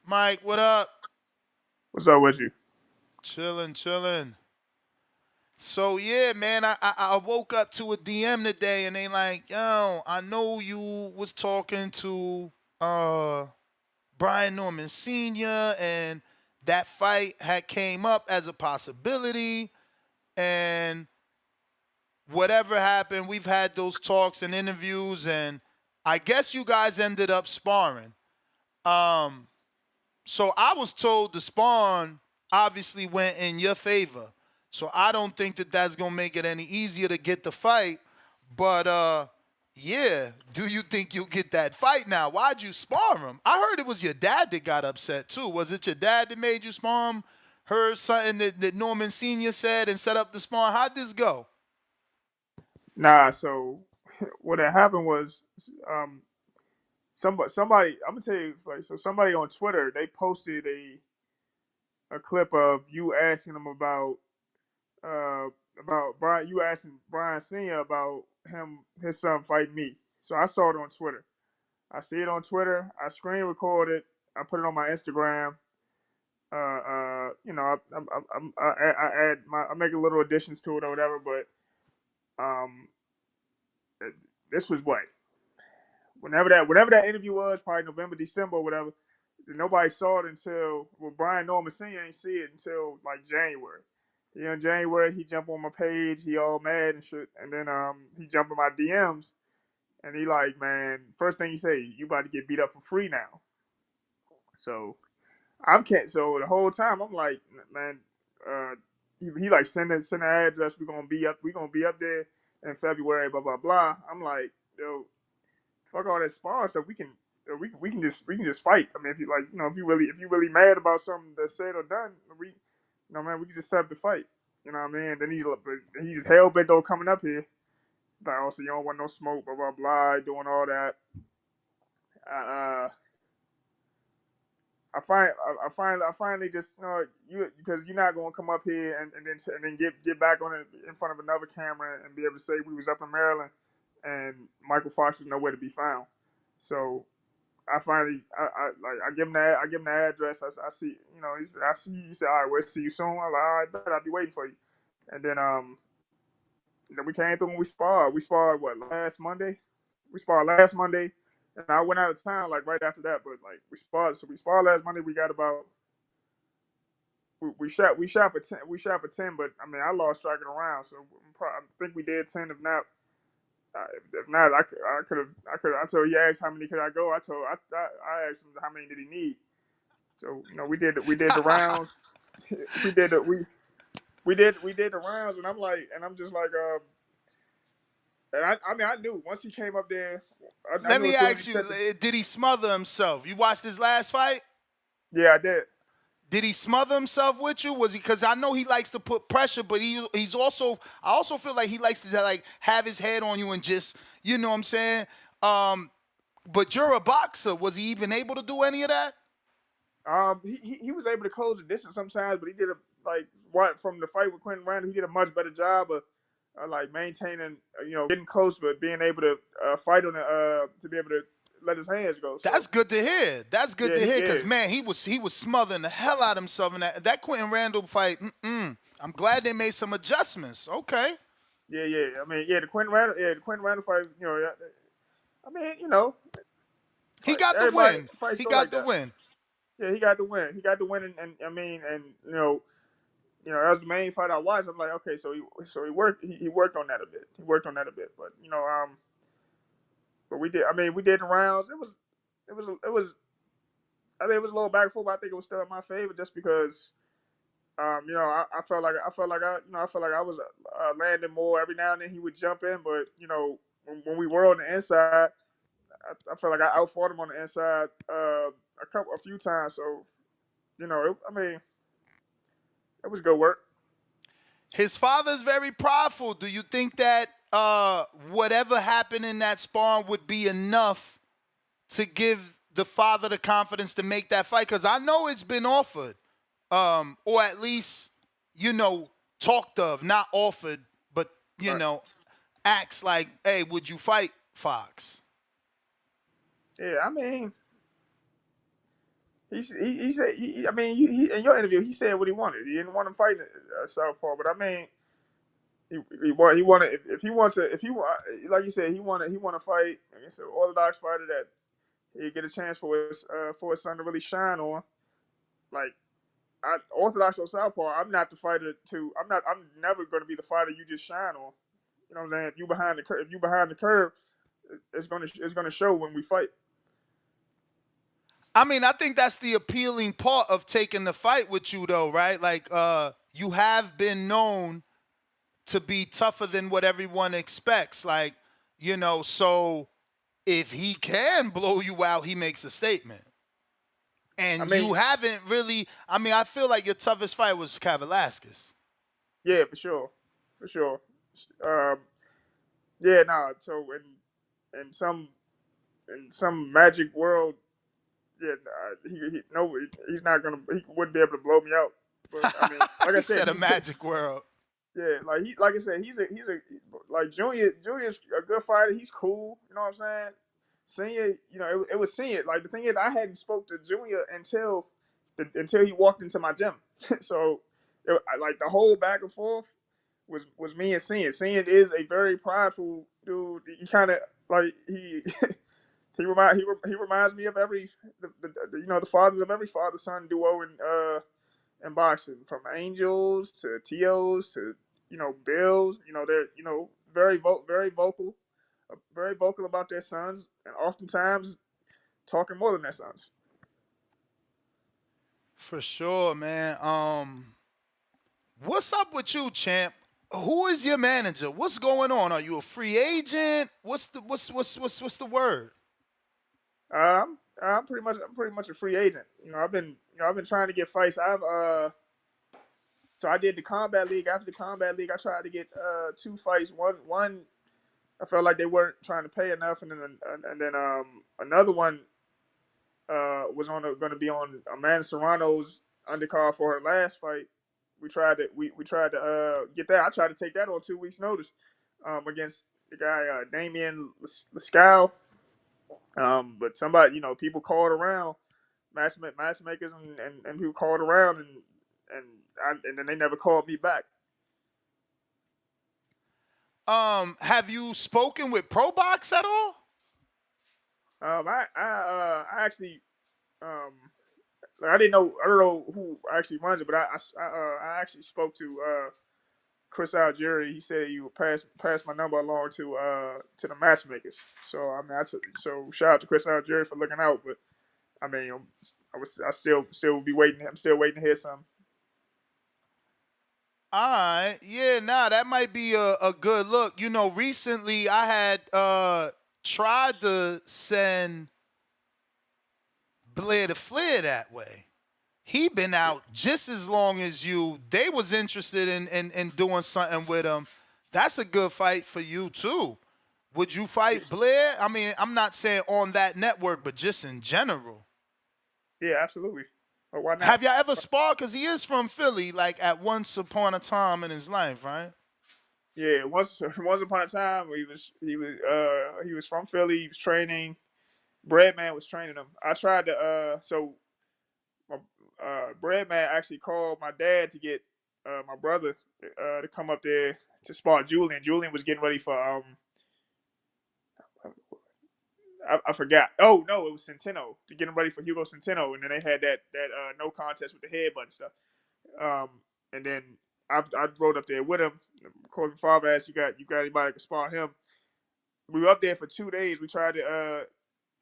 Mike, what up? What's up with you? Chillin', chillin'. So yeah, man, I woke up to a DM today and they like, yo, I know you was talking to uh Brian Norman Sr. and that fight had came up as a possibility and whatever happened, we've had those talks and interviews and I guess you guys ended up sparring. Um So I was told the spawn obviously went in your favor. So I don't think that that's gonna make it any easier to get the fight. But yeah, do you think you'll get that fight now? Why'd you spar him? I heard it was your dad that got upset too. Was it your dad that made you spar him? Heard something that Norman Senior said and set up the spawn. How'd this go? Nah, so what had happened was somebody I'm gonna tell you like so somebody on Twitter they posted a clip of you asking him about Brian you asking Brian Senior about his son fighting me. So I saw it on Twitter. I see it on Twitter. I screen recorded. I put it on my Instagram. I add I make a little additions to it or whatever. But um, this was what whenever that interview was, probably November, December, or whatever. Nobody saw it until Brian Norman Senior ain't see it until like January. Yeah, in January he jumped on my page, he all mad and shit, and then he jumped in my DMs and he like, man, first thing he say, you about to get beat up for free now. So I'm can't. So the whole time I'm like, man, uh, he like send an address. We gonna be up there in February. Blah blah blah. I'm like, yo, fuck all that spawn stuff. We can just fight. I mean, if you like, if you really mad about something that's said or done, man, we can just set up the fight. You know what I mean? Then he's hell bent though coming up here. Like, also, you don't want no smoke, blah blah blah, doing all that. Uh, I finally just you because you're not gonna come up here and then get back on it in front of another camera and be able to say we was up in Maryland and Michael Fox was nowhere to be found. So I finally I give him the address. I see I see you. He said, all right, we'll see you soon. I'm like, all right, bet I'll be waiting for you. And then we came through and we sparred. We sparred what last Monday? We sparred last Monday, and I went out of town like right after that. But like we sparred, so we sparred last Monday. We got about we shot for 10. We shot for 10, but I mean I lost track of the round, so I think we did 10. If not, I told he asked how many could I go. I asked him how many did he need. So we did the rounds. we did the we did the rounds, and I'm just like and I mean I knew once he came up there, I Let knew me as soon as he ask you, said the did he smother himself? You watched his last fight? yeah I did. Did he smother himself with you? Was he? Because I know he likes to put pressure, but he's also. I also feel like he likes to like have his head on you and just you know what I'm saying. Um, but you're a boxer. Was he even able to do any of that? He was able to close the distance sometimes, but he did a like what from the fight with Quentin Randall, he did a much better job of like maintaining, getting close, but being able to fight on the to be able to let his hands go. That's So good to hear. That's good yeah, to he hear. Cause is. man, he was smothering the hell out of himself in that Quentin Randall fight. I'm glad they made some adjustments. Okay, Yeah, yeah. I mean, the Quentin Randall fight. I mean, he got the everybody win. fights He go like got the that. win. Yeah, he got the win. He got the win, and I mean, and that was the main fight I watched. I'm like, okay, so he worked he worked on that a bit. He worked on that a bit, but but we did. I mean, we did the rounds. It was. I think it was a little back and forth. But I think it was still in my favor just because. I felt like I felt like I was landing more every now and then. He would jump in, but when we were on the inside, I felt like I outfought him on the inside a few times. So I mean, it was good work. His father's very prideful. Do you think that whatever happened in that spawn would be enough to give the father the confidence to make that fight? Because I know it's been offered, or at least talked of, not offered, but Right. acts like, "Hey, would you fight Fox?" Yeah, I mean, he said I mean he in your interview he said what he wanted. He didn't want him fighting Southpaw, but I mean he wanted if he wants to if he like you said he want to fight against an Orthodox fighter that he get a chance for his son to really shine on. Like Orthodox or Southpaw, I'm not the fighter to. I'm never going to be the fighter you just shine on. You know what I'm saying? If you behind the curve, it's gonna show when we fight. I mean, I think that's the appealing part of taking the fight with you, though, right? Like, you have been known to be tougher than what everyone expects. Like, so if he can blow you out, he makes a statement. I And mean, you haven't really. I mean, I feel like your toughest fight was Kavalaskis. yeah, for sure. Um, yeah, nah. So in some magic world, yeah, he no, he's not gonna. He wouldn't be able to blow me out. But I mean, like I He said, said a he's magic world. yeah, like I said, he's a like Junior's a good fighter. He's cool. You know what I'm saying? Senior, it was senior. Like the thing is, I hadn't spoke to Junior until he walked into my gym. So like the whole back and forth was me and Senior. Senior is a very prideful dude. He kind of like he. He reminds me of the fathers of every father son duo in boxing, from Angels to TOs to Bills. They're very vocal about their sons, and oftentimes talking more than their sons. For sure, man. What's up with you, champ? Who is your manager? What's going on? Are you a free agent? What's the word? I'm pretty much a free agent. I've been trying to get fights. So I did the combat league. After the combat league, I tried to get two fights. One I felt like they weren't trying to pay enough, and then another one was going to be on Amanda Serrano's undercard for her last fight. We tried to get that. I tried to take that on 2 weeks' notice against the guy Damien Lascal. But somebody, people called around, matchmakers and people called around, and then they never called me back. Have you spoken with ProBox at all? I actually like, I don't know who actually runs it, but I actually spoke to Chris Algieri. He said you would pass my number along to the matchmakers. So I mean, so shout out to Chris Algieri for looking out. But I mean, I still will be waiting. I'm still waiting to hear something. All right. Yeah, nah, that might be a good look. Recently I had tried to send Blair to Flair that way. He been out just as long as you. They was interested in doing something with him. That's a good fight for you too. Would you fight Blair? I mean, I'm not saying on that network, but just in general. Yeah, absolutely. But why not? Have y'all ever sparred? Because he is from Philly, like at once upon a time in his life, right? Yeah, once upon a time he was from Philly. He was training. Breadman was training him. I tried to my Breadman actually called my dad to get my brother to come up there to spar Julian. Julian was getting ready for I forgot. Oh no, it was Centeno to get him ready for Hugo Centeno, and then they had that no contest with the headbutt stuff. Um, and then I rode up there with him. Corbin Favre asked, "You got anybody that can spar him?" We were up there for 2 days. We tried to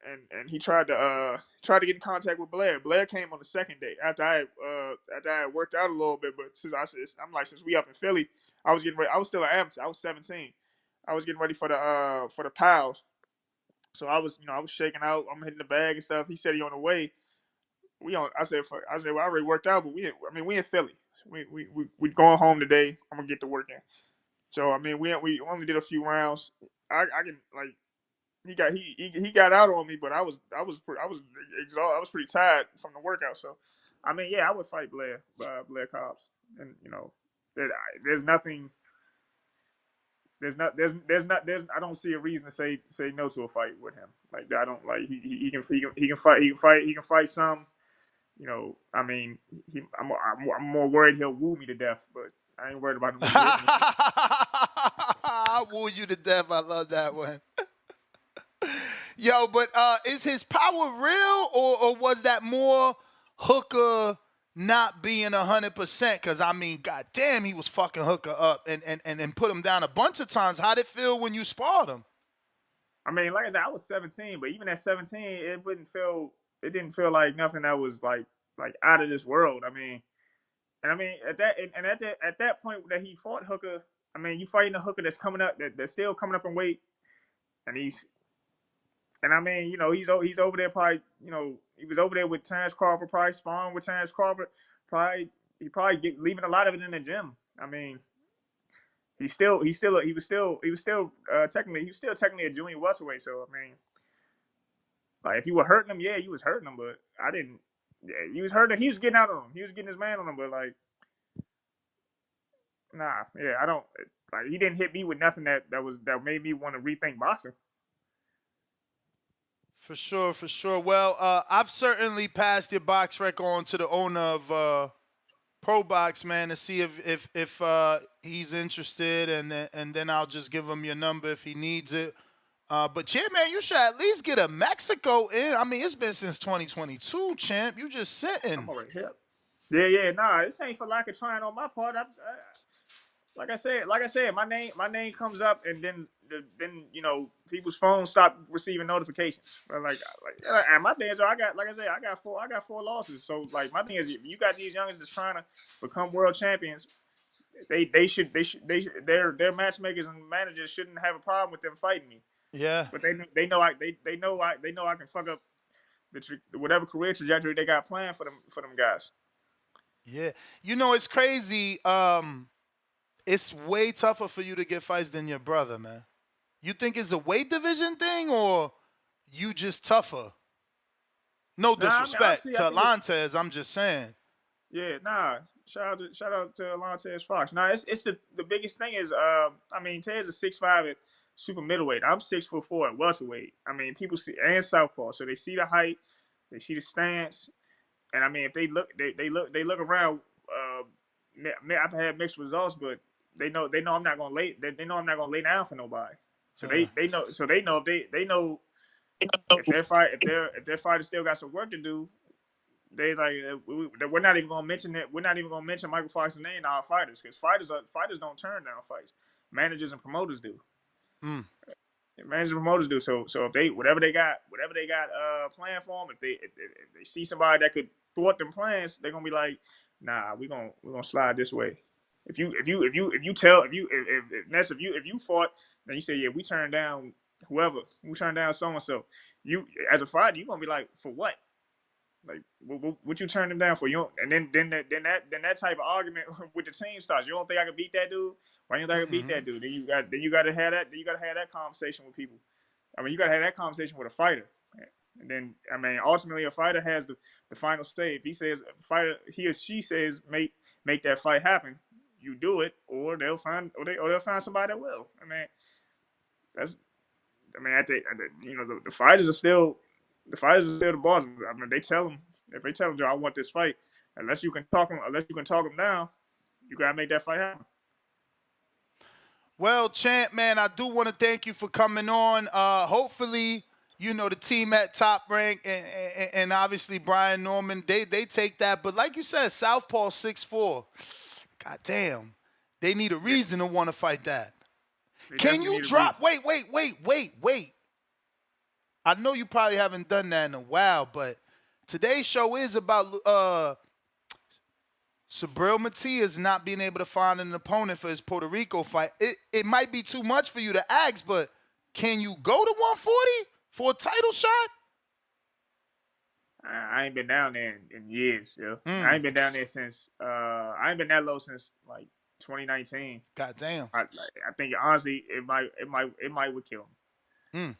and he tried to get in contact with Blair. Blair came on the second day after I had worked out a little bit. But since we up in Philly, I was getting ready. I was still an amateur. I was 17. I was getting ready for the pals. So I was shaking out. I'm hitting the bag and stuff. He said he on the way. Well, I already worked out, but we in Philly. We going home today. I'm gonna get to work in. So I mean, we only did a few rounds. I can like he got out on me, but I was exhausted. I was pretty tired from the workout. So I mean, yeah, I would fight Blair Cobbs, and there's nothing. I don't see a reason to say no to a fight with him. Like I don't like he can fight some. I mean, I'm more worried he'll woo me to death, but I ain't worried about him really hitting me. I woo you to death. I love that one. Yo, but is his power real, or was that more Hooker not being 100%? Because, I mean, goddamn, he was fucking Hooker up and put him down a bunch of times. How'd it feel when you sparred him? I mean, like I said, I was 17, but even at 17, it didn't feel like nothing that was like out of this world. I mean at that point that he fought Hooker, I mean, you fighting a Hooker that's coming up, that's still coming up in weight, and I mean, he's over there probably, he was over there with Terrence Crawford, probably sparring with Terrence Crawford, he leaving a lot of it in the gym. I mean, he was still technically a junior welterweight. So I mean, like if you were hurting him, yeah, you was hurting him, but I didn't. Yeah, he was hurting. He was getting out on him. He was getting his man on him, but like, nah, yeah, I don't like. He didn't hit me with nothing that made me want to rethink boxing. For sure, for sure. Well, I've certainly passed your box rec on to the owner of Pro Box, man, to see if he's interested, and then I'll just give him your number if he needs it. But yeah, man, you should at least get a Mexico in. I mean, it's been since 2022, champ. You just I'm sitting. already hip. Yeah. Nah, this ain't for lack of trying on my part. Like I said, my name comes up, and then people's phones stop receiving notifications. And my thing is, I got like I said, I got four losses. So like my thing is, if you got these youngsters that's trying to become world champions, their matchmakers and managers shouldn't have a problem with them fighting me. Yeah, But they know I can fuck up whatever career trajectory they got planned for them guys. yeah. You know, it's crazy. It's way tougher for you to get fights than your brother, man. You think it's a weight division thing, or you just tougher? No Nah, I mean disrespect honestly, I to think it's Lantes, I'm just saying. yeah, nah. Shout out to Alantez Fox. Nah, it's the biggest thing is I mean Ted's a 6'5" at super middleweight. I'm 6'4" at welterweight. I mean people see and southpaw, so they see the height, they see the stance, and I mean if they look around. I've had mixed results, but they know I'm not gonna they know I'm not gonna lay down for nobody. So Yeah. they know if they know if their fighter still got some work to do, they like we're not even gonna mention it. We're not even gonna mention Michael Fox's name in our fighters because fighters don't turn down fights. Managers and promoters do. Mm. Managers and promoters do. So if they whatever they got planned for them, if they see somebody that could thwart them plans, they're gonna be like, nah, we're gonna slide this way. If you fought, then you say, yeah, we turned down whoever, we turned down so and so. You as a fighter, you're gonna be like, for what? Like, what you turn him down for? You don't, and then that type of argument with the team starts. You don't think I can beat that dude? Why don't you think I can beat Mm-hmm. that dude? Then you got to have that conversation with people. I mean, you got to have that conversation with a fighter. And then I mean, ultimately, a fighter has the final say. If he says he or she says make that fight happen, you do it, or they'll find somebody that will. I mean, that's I mean, the fighters are still the boss. I mean, they tell them if they tell them, Joe, I want this fight. Unless you can talk them down, you gotta make that fight happen. Well, champ, man, I do want to thank you for coming on. Hopefully, the team at Top Rank and obviously Brian Norman, they take that. But like you said, Southpaw 6'4". God damn. They need a reason to want to fight that. They Can definitely you need a drop? reason. Wait. I know you probably haven't done that in a while, but today's show is about Subriel Matias not being able to find an opponent for his Puerto Rico fight. It might be too much for you to ask, but can you go to 140 for a title shot? I ain't been down there in years, yo. I Mm, ain't been down there since I ain't been that low since like 2019. God damn. I think honestly it might would kill me. Mm.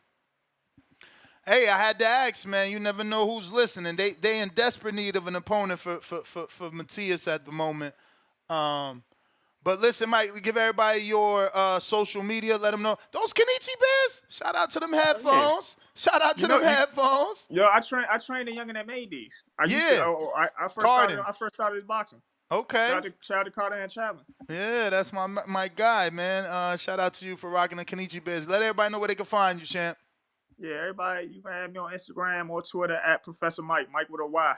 Hey, I had to ask, man. You never know who's listening. They in desperate need of an opponent for Matias at the moment. Um, But listen, Mike, give everybody your social media. Let them know. Those Kenichi Bears, shout out to them headphones. Shout out to them headphones. Yo, I trained the youngin that made these. I used to. I first started his boxing. Okay. Shout out to Carter and Chapman. Yeah, that's my guy, man. Shout out to you for rocking the Kenichi Bears. Let everybody know where they can find you, champ. Yeah, everybody, you can have me on Instagram or Twitter at Professor Mike. Mike with a Y,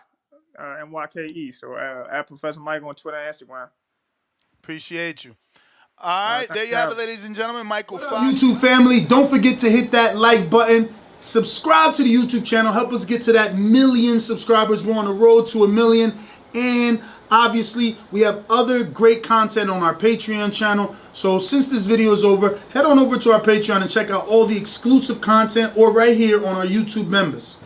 MYKE. So at Professor Mike on Twitter and Instagram. Appreciate you. All right, there you have it, ladies and gentlemen. Mykal Fox. YouTube family, don't forget to hit that like button. Subscribe to the YouTube channel. Help us get to that 1 million subscribers. We're on the road to 1 million. And obviously, we have other great content on our Patreon channel. So since this video is over, head on over to our Patreon and check out all the exclusive content or right here on our YouTube members.